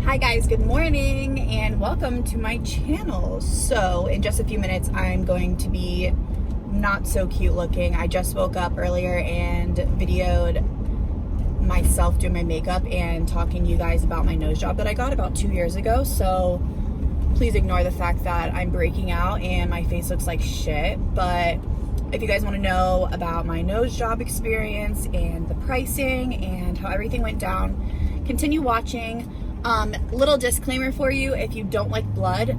Hi guys, good morning and welcome to my channel. So in just a few minutes I'm going to be not so cute looking. I just woke up earlier and videoed myself doing my makeup and talking to you guys about my nose job that I got about 2 years ago. So please ignore the fact that I'm breaking out and my face looks like shit. But if you guys want to know about my nose job experience and the pricing and how everything went down, continue watching. Little disclaimer for you: if you don't like blood,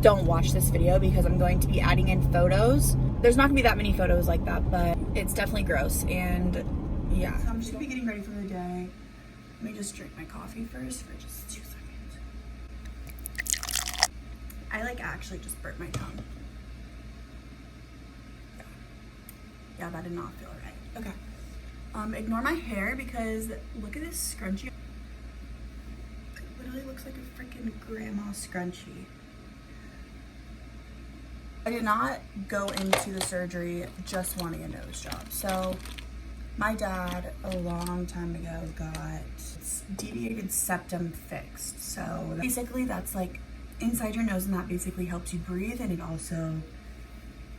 don't watch this video because I'm going to be adding in photos. There's not gonna be that many photos like that, but it's definitely gross. And yeah, so I'm just gonna be getting ready for the day. Let me just drink my coffee first for just 2 seconds. I actually just burnt my tongue. Yeah, that did not feel right. Okay. Ignore my hair because look at this scrunchie. It literally looks like a freaking grandma scrunchie. I did not go into the surgery just wanting a nose job. So my dad a long time ago got deviated septum fixed. So basically that's like inside your nose, and that basically helps you breathe, and it also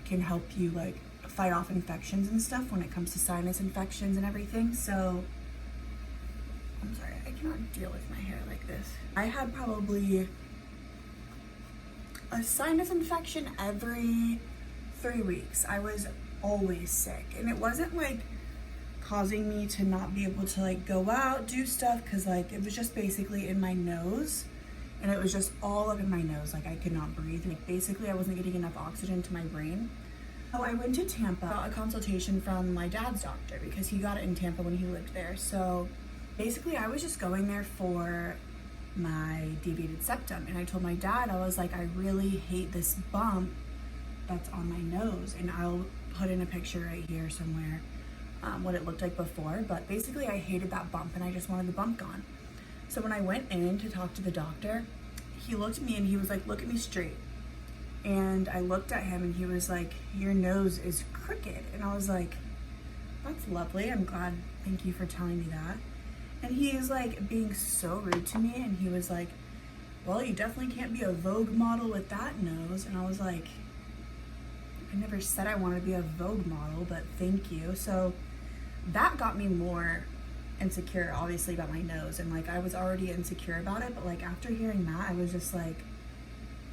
can help you like fight off infections and stuff when it comes to sinus infections and everything. So I'm sorry, I cannot deal with my hair like this. I had probably a sinus infection every 3 weeks. I was always sick, and it wasn't like causing me to not be able to like go out, do stuff, because like it was just basically in my nose, and it was just all up in my nose. Like I could not breathe. Like basically I wasn't getting enough oxygen to my brain. So I went to Tampa, got a consultation from my dad's doctor because he got it in Tampa when he lived there. So basically I was just going there for my deviated septum, and I told my dad, I was like, I really hate this bump that's on my nose, and I'll put in a picture right here somewhere what it looked like before. But basically I hated that bump and I just wanted the bump gone. So when I went in to talk to the doctor, he looked at me and he was like, look at me straight. And I looked at him and he was like, your nose is crooked. And I was like, that's lovely, I'm glad, thank you for telling me that. And he is like being so rude to me, and he was like, well, you definitely can't be a Vogue model with that nose. And I was like, I never said I wanted to be a Vogue model, but thank you. So that got me more insecure, obviously, about my nose. And like I was already insecure about it, but like after hearing that, I was just like,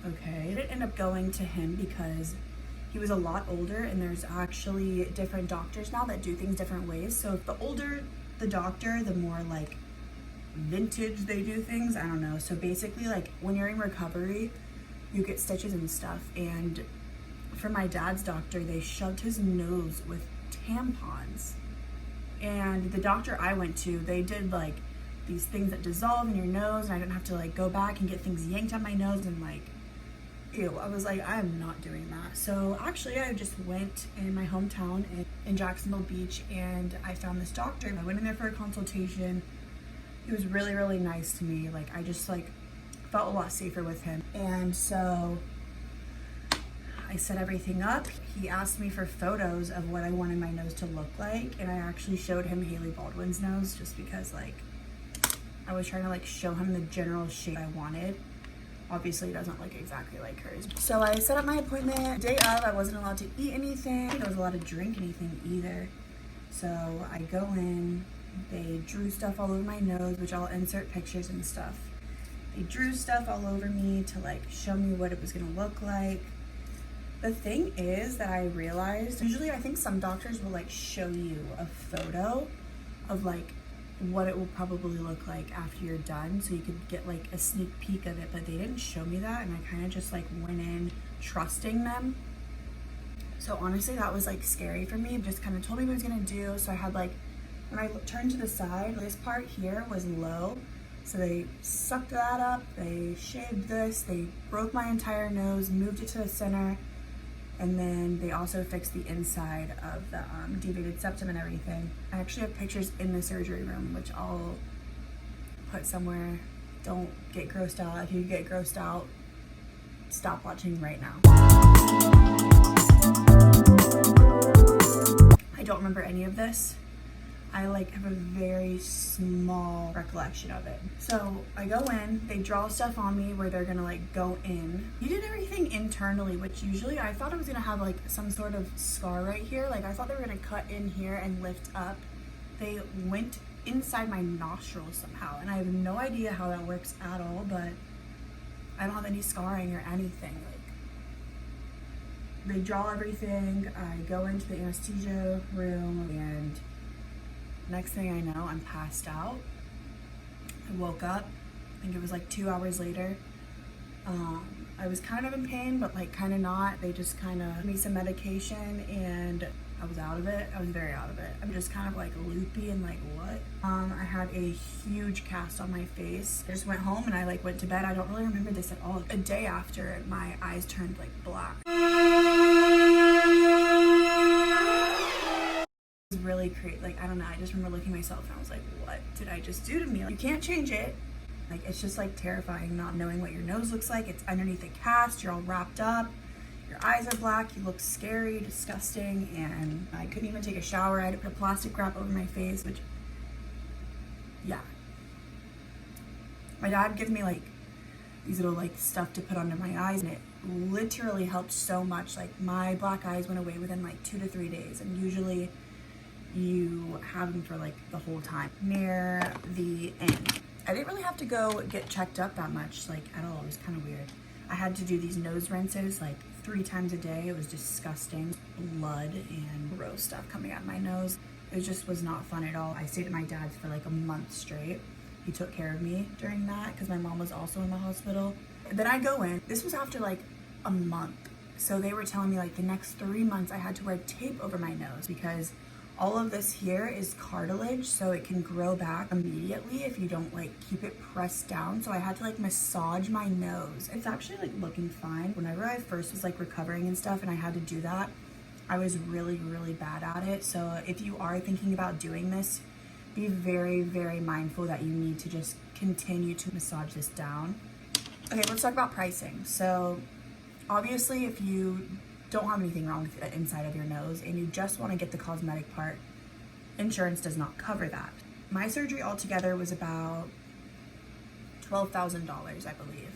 okay. I didn't end up going to him because he was a lot older, and there's actually different doctors now that do things different ways. So the older the doctor, the more like vintage they do things. I don't know. So basically like when you're in recovery, you get stitches and stuff. And for my dad's doctor, they shoved his nose with tampons. And the doctor I went to, they did like these things that dissolve in your nose, and I didn't have to like go back and get things yanked out my nose, and like, ew. I was like, I'm not doing that. So actually I just went in my hometown in Jacksonville Beach, and I found this doctor. I went in there for a consultation. He was really, really nice to me. Like I just like felt a lot safer with him. And so I set everything up. He asked me for photos of what I wanted my nose to look like, and I actually showed him Hailey Baldwin's nose just because like I was trying to like show him the general shape I wanted. Obviously it doesn't look exactly like hers. So I set up my appointment. The day of, I wasn't allowed to eat anything. I wasn't allowed to drink anything either. So I go in, they drew stuff all over my nose, which I'll insert pictures and stuff. They drew stuff all over me to like show me what it was gonna look like. The thing is that I realized, usually I think some doctors will like show you a photo of like what it will probably look like after you're done, so you could get like a sneak peek of it, but they didn't show me that, and I kind of just like went in trusting them. So honestly that was like scary for me. Just kind of told me what I was gonna do. So I had like, when I turned to the side, this part here was low, so they sucked that up, they shaved this, they broke my entire nose, moved it to the center, and then they also fixed the inside of the deviated septum and everything. I actually have pictures in the surgery room, which I'll put somewhere. Don't get grossed out. If you get grossed out, stop watching right now. I don't remember any of this. I like have a very small recollection of it. So I go in, they draw stuff on me where they're gonna like go in. You did everything internally, which usually I thought I was gonna have like some sort of scar right here. Like I thought they were gonna cut in here and lift up. They went inside my nostrils somehow, and I have no idea how that works at all, but I don't have any scarring or anything. Like, they draw everything, I go into the anesthesia room, and next thing I know, I'm passed out. I woke up, I think it was like 2 hours later. I was kind of in pain, but like kind of not. They just kind of gave me some medication and I was out of it. I was very out of it. I'm just kind of like loopy and like what? I had a huge cast on my face. I just went home and I like went to bed. I don't really remember this at all. A day after, my eyes turned like black. It was really crazy. Like, I don't know. I just remember looking at myself and I was like, what did I just do to me? Like, you can't change it. Like, it's just like terrifying not knowing what your nose looks like. It's underneath a cast. You're all wrapped up. Your eyes are black, you look scary, disgusting, and I couldn't even take a shower. I had to put a plastic wrap over my face, which, yeah. My dad gave me like these little like stuff to put under my eyes, and it literally helped so much. Like my black eyes went away within like 2 to 3 days, and usually you have them for like the whole time. Near the end, I didn't really have to go get checked up that much, like at all. It was kind of weird. I had to do these nose rinses like 3 times a day. It was disgusting. Blood and gross stuff coming out of my nose. It just was not fun at all. I stayed at my dad's for like a month straight. He took care of me during that because my mom was also in the hospital. Then I go in. This was after like a month. So they were telling me like the next 3 months I had to wear tape over my nose because all of this here is cartilage, so it can grow back immediately if you don't like keep it pressed down. So I had to like massage my nose. It's actually like looking fine. Whenever I first was like recovering and stuff and I had to do that, I was really, really bad at it. So if you are thinking about doing this, be very, very mindful that you need to just continue to massage this down. Okay, let's talk about pricing. So obviously if you don't have anything wrong with the inside of your nose and you just want to get the cosmetic part, insurance does not cover that. My surgery altogether was about $12,000, I believe.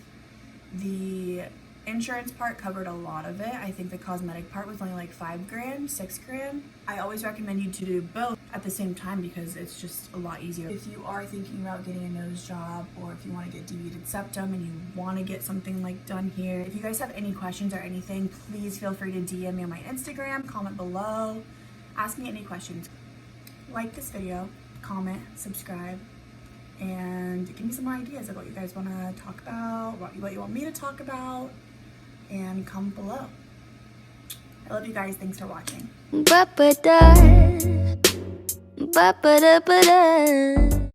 The insurance part covered a lot of it. I think the cosmetic part was only like $5 grand, $6 grand. I always recommend you to do both at the same time because it's just a lot easier. If you are thinking about getting a nose job, or if you want to get deviated septum and you want to get something like done here, if you guys have any questions or anything, please feel free to DM me on my Instagram, comment below, ask me any questions. Like this video, comment, subscribe, and give me some more ideas of what you guys want to talk about, what you want me to talk about, and comment below. I love you guys. Thanks for watching. Ba-ba-da, ba-ba-da-ba-da.